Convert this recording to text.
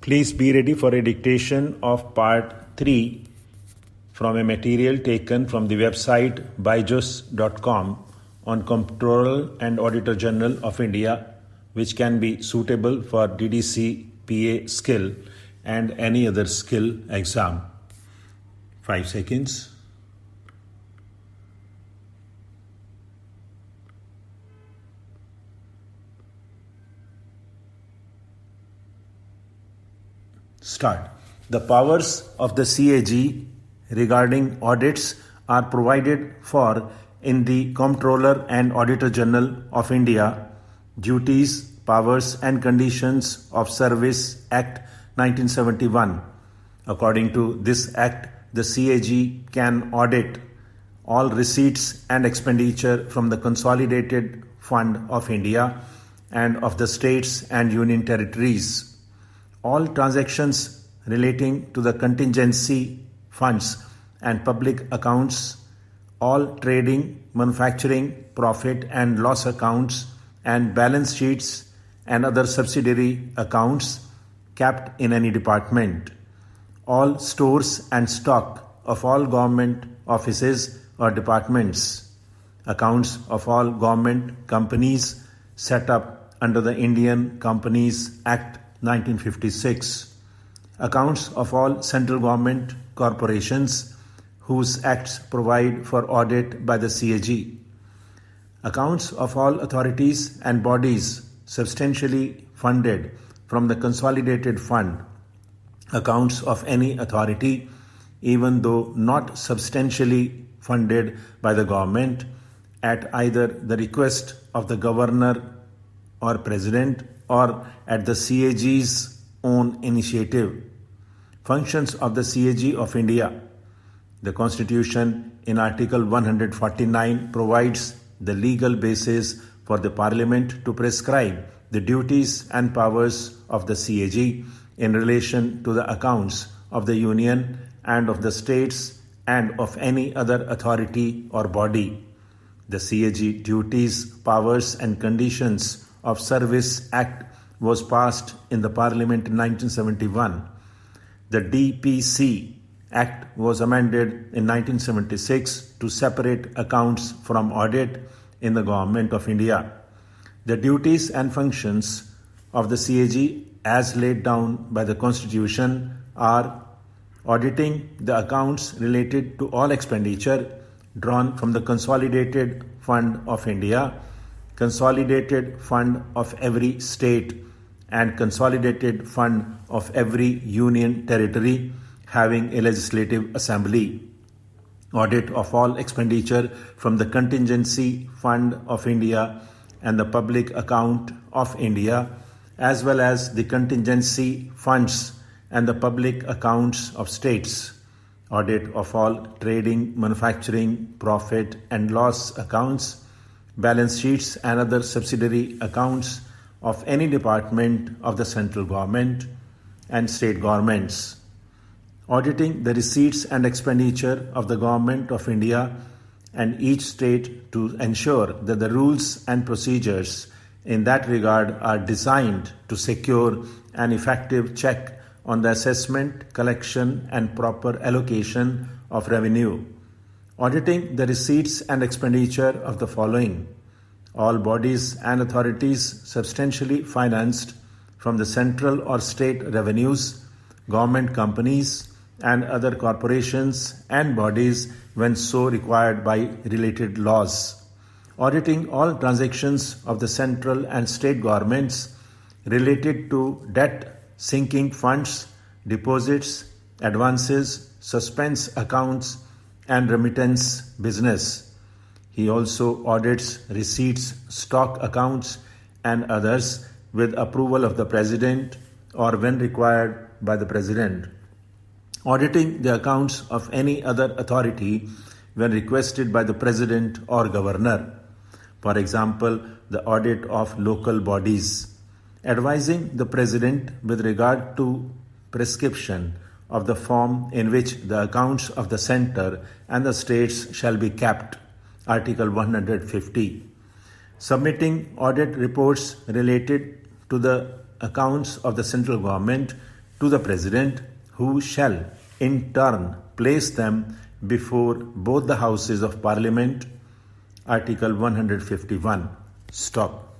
Please be ready for a dictation of part 3 from a material taken from the website byju's.com on Comptroller and Auditor General of India, which can be suitable for DDC, PA skill and any other skill exam. 5 seconds. Start. The powers of the CAG regarding audits are provided for in the Comptroller and Auditor General of India Duties, Powers and Conditions of Service Act 1971. According to this Act, the CAG can audit all receipts and expenditure from the Consolidated Fund of India and of the states and union territories. All transactions relating to the contingency funds and public accounts, all trading, manufacturing, profit and loss accounts and balance sheets and other subsidiary accounts kept in any department, all stores and stock of all government offices or departments, accounts of all government companies set up under the Indian Companies Act 1956, accounts of all central government corporations whose acts provide for audit by the CAG, accounts of all authorities and bodies substantially funded from the Consolidated Fund, accounts of any authority, even though not substantially funded by the government, at either the request of the Governor or President or at the CAG's own initiative. Functions of the CAG of India. The Constitution in Article 149 provides the legal basis for the Parliament to prescribe the duties and powers of the CAG in relation to the accounts of the Union and of the states and of any other authority or body. The CAG Duties, Powers and Conditions of Service Act was passed in the Parliament in 1971. The DPC Act was amended in 1976 to separate accounts from audit in the Government of India. The duties and functions of the CAG as laid down by the Constitution are auditing the accounts related to all expenditure drawn from the Consolidated Fund of India, Consolidated Fund of every state and Consolidated Fund of every union territory having a legislative assembly. Audit of all expenditure from the Contingency Fund of India and the Public Account of India, as well as the contingency funds and the public accounts of states. Audit of all trading, manufacturing, profit and loss accounts, balance sheets and other subsidiary accounts of any department of the central government and state governments. Auditing the receipts and expenditure of the Government of India and each state to ensure that the rules and procedures in that regard are designed to secure an effective check on the assessment, collection and proper allocation of revenue. Auditing the receipts and expenditure of the following: all bodies and authorities substantially financed from the central or state revenues, government companies and other corporations and bodies when so required by related laws. Auditing all transactions of the central and state governments related to debt sinking funds, deposits, advances, suspense accounts and remittance business. He also audits receipts, stock accounts and others with approval of the President or when required by the President. Auditing the accounts of any other authority when requested by the President or Governor. For example, the audit of local bodies. Advising the President with regard to prescription of the form in which the accounts of the centre and the states shall be kept. Article 150. Submitting audit reports related to the accounts of the central government to the President, who shall in turn place them before both the Houses of Parliament. Article 151. Stop.